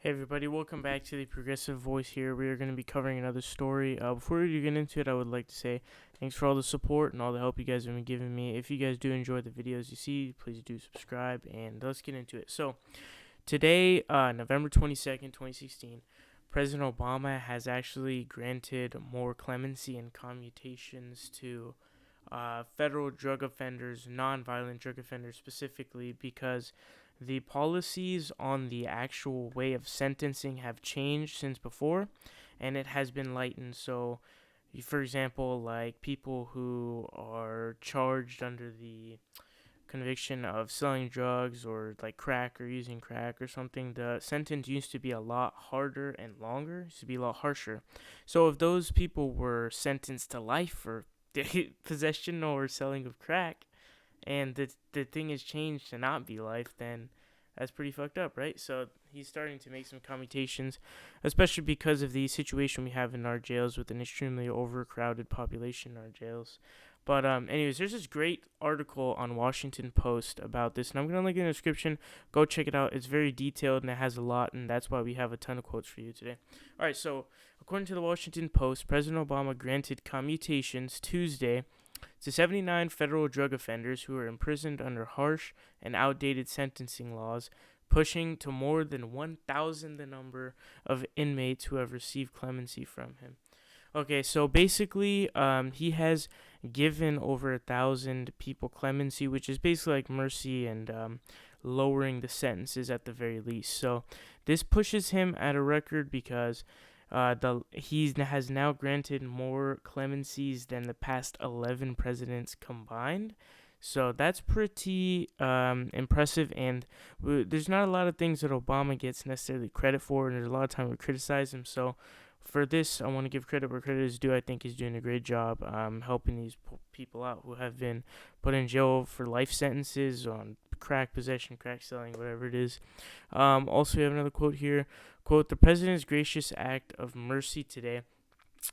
Hey everybody, welcome back to the Progressive Voice here. We are going to be covering another story. Before we get into it, I would like to say thanks for all the support and all the help you guys have been giving me. If you guys do enjoy the videos you see, please do subscribe, and let's get into it. So, today, November 22nd, 2016, President Obama has actually granted more clemency and commutations to federal drug offenders, non-violent drug offenders specifically, because the policies on the actual way of sentencing have changed since before, and it has been lightened. So, for example, like people who are charged under the conviction of selling drugs or like crack or using crack or something, the sentence used to be a lot harder and longer, used to be a lot harsher. So if those people were sentenced to life for possession or selling of crack, and the thing has changed to not be life, then that's pretty fucked up, right? So he's starting to make some commutations, especially because of the situation we have in our jails with an extremely overcrowded population in our jails. But anyways, there's this great article on Washington Post about this, and I'm gonna link it in the description. Go check it out. It's very detailed and it has a lot, and that's why we have a ton of quotes for you today. All right, so according to the Washington Post, President Obama granted commutations Tuesday to 79 federal drug offenders who were imprisoned under harsh and outdated sentencing laws, pushing to more than 1,000 the number of inmates who have received clemency from him. Okay, so basically, he has given over 1,000 people clemency, which is basically like mercy and lowering the sentences at the very least. So this pushes him at a record because he has now granted more clemencies than the past 11 presidents combined. So that's pretty impressive, and there's not a lot of things that Obama gets necessarily credit for, and there's a lot of time we criticize him. So for this, I want to give credit where credit is due. I think he's doing a great job helping these people out who have been put in jail for life sentences on crack possession, crack selling, whatever it is. Also, we have another quote here. Quote, "The president's gracious act of mercy today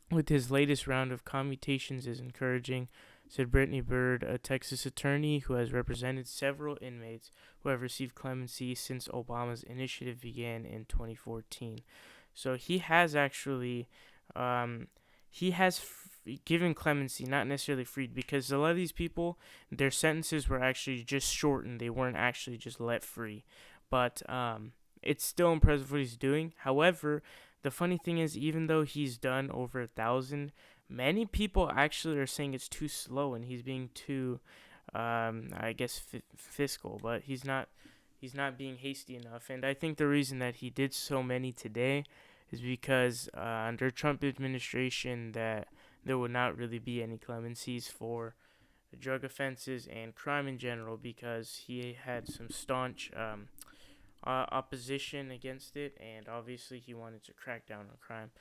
with his latest round of commutations is encouraging," said Brittany Byrd, a Texas attorney who has represented several inmates who have received clemency since Obama's initiative began in 2014. So he has actually, given clemency, not necessarily freed, because a lot of these people, their sentences were actually just shortened. They weren't actually just let free. But it's still impressive what he's doing. However, the funny thing is, even though he's done over 1,000, many people actually are saying it's too slow and he's being too, I guess, fiscal. But he's not being hasty enough. And I think the reason that he did so many today is because under Trump administration that there would not really be any clemencies for drug offenses and crime in general, because he had some staunch opposition against it, and obviously he wanted to crack down on crime.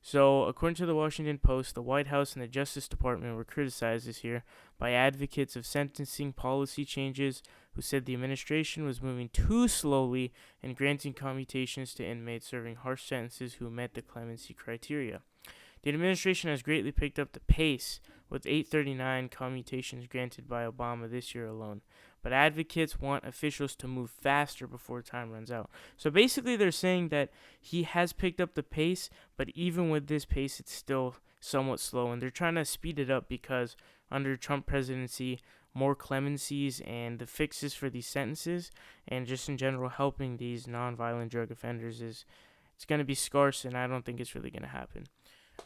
So, according to the Washington Post, the White House and the Justice Department were criticized this year by advocates of sentencing policy changes who said the administration was moving too slowly in granting commutations to inmates serving harsh sentences who met the clemency criteria. The administration has greatly picked up the pace, with 839 commutations granted by Obama this year alone. But advocates want officials to move faster before time runs out. So basically, they're saying that he has picked up the pace, but even with this pace, it's still somewhat slow. And they're trying to speed it up because under Trump presidency, more clemencies and the fixes for these sentences, and just in general helping these non-violent drug offenders, it's going to be scarce, and I don't think it's really going to happen.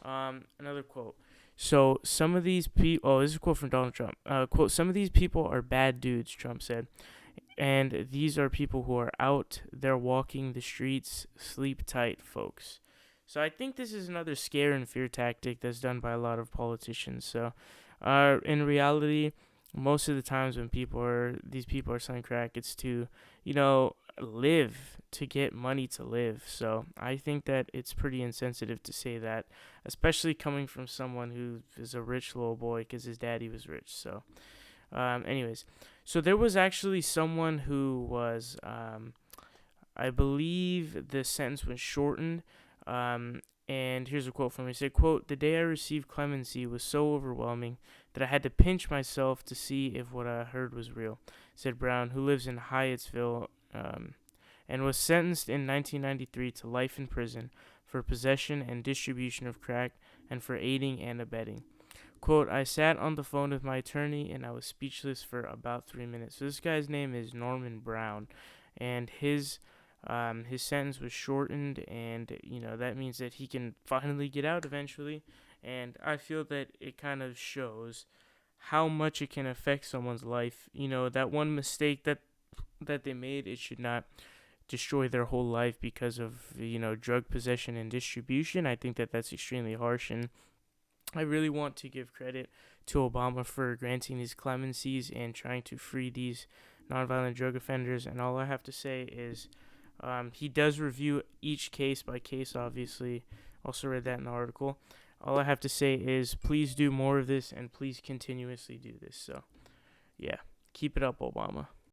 Another quote. So some of these people, this is a quote from Donald Trump. Quote, "Some of these people are bad dudes," Trump said. "And these are people who are out there walking the streets. Sleep tight, folks." So I think this is another scare and fear tactic that's done by a lot of politicians. So in reality, most of the times when these people are selling crack, it's to, live, to get money to live. So I think that it's pretty insensitive to say that, especially coming from someone who is a rich little boy because his daddy was rich. So anyways, so there was actually someone who was, I believe the sentence was shortened, and here's a quote from him. He said, quote, "The day I received clemency was so overwhelming that I had to pinch myself to see if what I heard was real," said Brown, who lives in Hyattsville, and was sentenced in 1993 to life in prison for possession and distribution of crack and for aiding and abetting. Quote, I sat on the phone with my attorney and I was speechless for about 3 minutes. So this guy's name is Norman Brown, and his sentence was shortened, and that means that he can finally get out eventually. And I feel that it kind of shows how much it can affect someone's life. That one mistake that they made, it should not destroy their whole life because of drug possession and distribution. I think that that's extremely harsh, and I really want to give credit to Obama for granting these clemencies and trying to free these nonviolent drug offenders. And all I have to say is he does review each case by case, obviously. Also read that in the article. All I have to say is please do more of this and please continuously do this. So, yeah, keep it up, Obama.